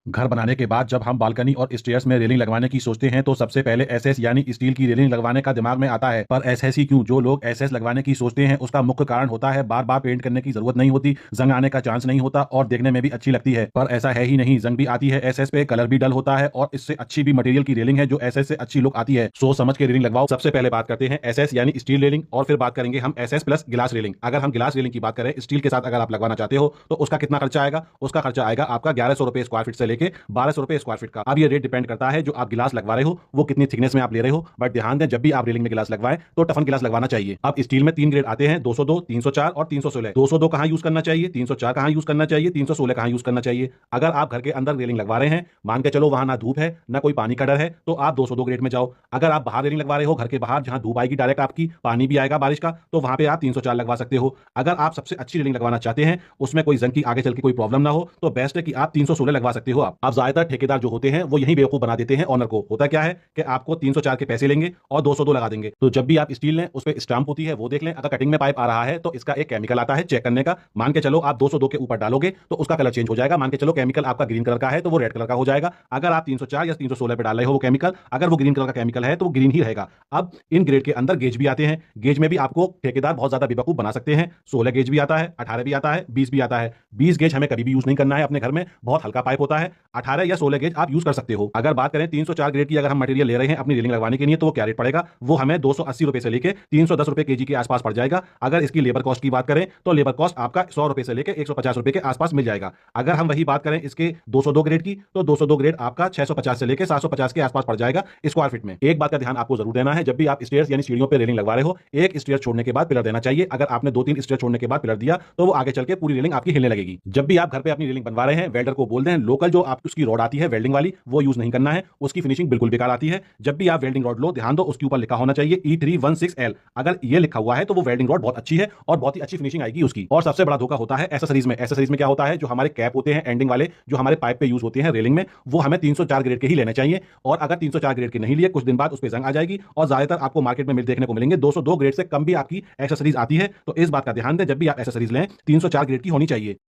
घर बनाने के बाद जब हम बालकनी और स्टेयर्स में रेलिंग लगवाने की सोचते हैं तो सबसे पहले एसएस यानी स्टील की रेलिंग लगवाने का दिमाग में आता है। पर एसएस ही क्यों? जो लोग एसएस लगवाने की सोचते हैं उसका मुख्य कारण होता है बार बार पेंट करने की जरूरत नहीं होती, जंग आने का चांस नहीं होता और देखने में भी अच्छी लगती है। पर ऐसा है ही नहीं, जंग भी आती है एसएस पे, कलर भी डल होता है और इससे अच्छी भी मटेरियल की रेलिंग है जो एसएस से अच्छी लुक आती है। सोच समझ के रेलिंग लगवाओ। सबसे पहले बात करते हैं एसएस यानी स्टील रेलिंग और फिर बात करेंगे हम एसएस प्लस गिलास रेलिंग। अगर हम गिलास रेलिंग की बात करें स्टील के साथ अगर आप लगवाना चाहते हो तो उसका कितना खर्चा आएगा? उसका खर्चा आएगा आपका 1100 रुपए स्क्वायर फीट से लेके 1200 रुपए स्क्वायर फीट का। अब ये रेट डिपेंड करता है जो आप गिलास लगवा रहे हो वो कितनी थिकनेस में आप ले रहे हो। बट ध्यान दें, जब भी आप रेलिंग में गिलास लगवाएं तो टफन गिलास लगवाना चाहिए। अब स्टील में 3 ग्रेड आते हैं, 202, 304 और 316। 202 कहां यूज करना चाहिए, 304 कहां यूज करना चाहिए, 316 कहां यूज करना चाहिए? अगर आप घर के अंदर रेलिंग लगवा रहे हैं, मान के चलो वहां ना धूप है ना कोई पानी का डर है, तो आप 202 ग्रेड में जाओ। अगर आप बाहर रेलिंग लगवा रहे हो, घर के बाहर जहां धूप आएगी डायरेक्ट, आपकी पानी भी आएगा बारिश का, तो वहां पे आप 304 लगवा सकते हो। अगर आप सबसे अच्छी रेलिंग लगवाना चाहते हैं, उसमें कोई जंग की आगे चल के कोई प्रॉब्लम ना हो, तो बेस्ट है कि आप 316 लगवा सकते हो। आप ज्यादातर ठेकेदार जो होते हैं वो यही बेवकूफ बना देते हैं ऑनर को। होता क्या है कि आपको 304 के पैसे लेंगे और 202 लगा देंगे। तो जब भी आप स्टील लें उस पर स्टाम्प होती है वो देख लें। अगर कटिंग में पाइप आ रहा है तो इसका एक केमिकल आता है चेक करने का। मान के चलो आप 202 के ऊपर डालोगे तो उसका कलर चेंज हो जाएगा। मान के चलो केमिकल आपका ग्रीन कलर का है तो वो रेड कलर का हो जाएगा। अगर आप 304 या 316 पे डाल रहे हो वो केमिकल, अगर वो ग्रीन कलर का केमिकल है तो वो ग्रीन ही रहेगा। अब इन ग्रेड के अंदर गेज भी आते हैं। गेज में भी आपको ठेकेदार बहुत ज्यादा बेवकूफ बना सकते हैं। 16 गेज भी आता है, 18 भी आता है, 20 भी आता है। 20 गेज हमें कभी भी यूज नहीं करना है अपने घर में, बहुत हल्का पाइप होता है। 18 या 16 गेज आप यूज कर सकते हो। अगर बात करें 304 ग्रेड की, अगर हम मटेरियल ले रहे हैं अपनी रेलिंग लगवाने के लिए, तो वो क्या रेट पड़ेगा? वो हमें 280 रुपए से लेके 310 रुपए केजी के आसपास पड़ जाएगा। अगर इसकी लेबर कॉस्ट की बात करें तो लेबर कॉस्ट आपका 100 रुपए से लेके 150 रुपए के आसपास मिल जाएगा। अगर हम वही बात करें इसके 202 ग्रेड की, तो 202 ग्रेड आपका 650 से लेके 750 के आसपास पड़ जाएगा स्क्वायर फीट में। एक बात का ध्यान आपको जरूर देना है, जब भी आप स्टेयर्स यानी सीढ़ियों पर रेलिंग लगवा रहे हो, एक स्टेयर छोड़ने के बाद पिलर देना चाहिए। अगर आपने 2-3 स्टेयर छोड़ने के बाद पिलर दिया तो वो आगे चल के पूरी रेलिंग आपकी हिलने लगेगी। जब भी आप घर पे अपनी रेलिंग बनवा रहे हैं, वेल्डर को बोल दें लोकल जो आप उसकी रॉड आती है वेल्डिंग वाली वो यूज नहीं करना है, उसकी फिनिशिंग बिल्कुल बेकार आती है। जब भी आप वेल्डिंग रॉड लो, ध्यान दो उसके ऊपर लिखा होना चाहिए E316L। अगर ये लिखा हुआ है तो वो वेल्डिंग रॉड बहुत अच्छी है और बहुत ही अच्छी फिनिशिंग आएगी उसकी। और सबसे बड़ा धोखा होता है एसेसरीज में। एसेसरीज में क्या होता है, जो हमारे कैप होते हैं एंडिंग वाले, जो हमारे पाइप पे यूज होते हैं रेलिंग में, वो हमें 304 ग्रेड के ही लेने चाहिए। और अगर 304 ग्रेड के नहीं लिए, कुछ दिन बाद उस पर जंग आ जाएगी और ज्यादातर आपको मार्केट में देखने को मिलेंगे 202 ग्रेड से कम भी आपकी एसेसरीज आती है। तो इस बात का ध्यान दें, जब भी आप एसेसरीज लें 304 ग्रेड की होनी चाहिए।